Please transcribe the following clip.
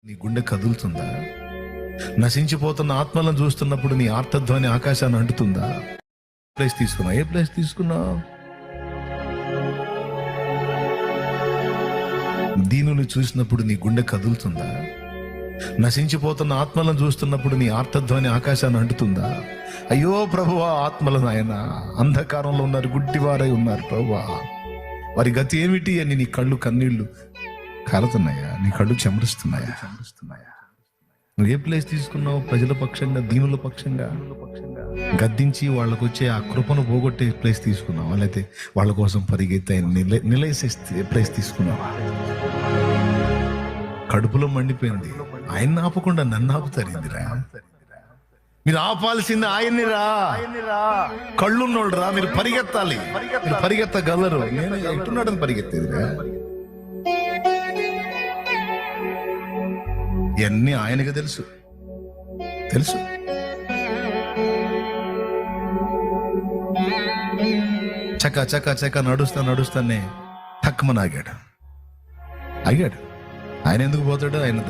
నీ గుండె కదులుతుందా? నశించిపోతున్న ఆత్మలను చూస్తున్నప్పుడు నీ ఆర్తధ్వని ఆకాశాన్ని అంటుతుందా? ప్లేస్ తీసుకున్నా? ఏ ప్లేస్ తీసుకున్నావు? దీనుని చూసినప్పుడు నీ గుండె కదులుతుందా? నశించిపోతున్న ఆత్మలను చూస్తున్నప్పుడు నీ ఆర్తధ్వని ఆకాశాన్ని అంటుతుందా? అయ్యో ప్రభువా, ఆత్మల నాయన అంధకారంలో ఉన్నారు, గుడ్డివారై ఉన్నారు ప్రభువా, వారి గతి ఏమిటి అని నీ కళ్ళు కన్నీళ్లు కారుతున్నాయా? నీ కళ్ళు చెమరుస్తున్నాయా? నువ్వు ఏ ప్లేస్ తీసుకున్నావు? ప్రజల పక్షంగా, దీనుల పక్షంగా గద్దించి వాళ్ళకు వచ్చే ఆ కృపను పోగొట్టే ప్లేస్ తీసుకున్నావా? లేకపోతే వాళ్ళ కోసం పరిగెత్తి ఆయన నిలేసే ప్లేస్ తీసుకున్నావా? కడుపులో మండిపోయింది, ఆయన ఆపకుండా నన్ను ఆపుతారిందిరా. మీరు ఆపాల్సింది ఆయన్ని రా. కళ్ళున్నోళ్ళు రా, మీరు పరిగెత్తాలి, మీరు పరిగెత్తగలరు. నేను ఎట్టున్నాడని పరిగెత్తేదిరా. ఇవన్నీ ఆయనకి తెలుసు. చక్క చక్క చక్క నడుస్తానే టక్కుమని ఆగాడు. ఆయన ఎందుకు పోతాడు? ఆయన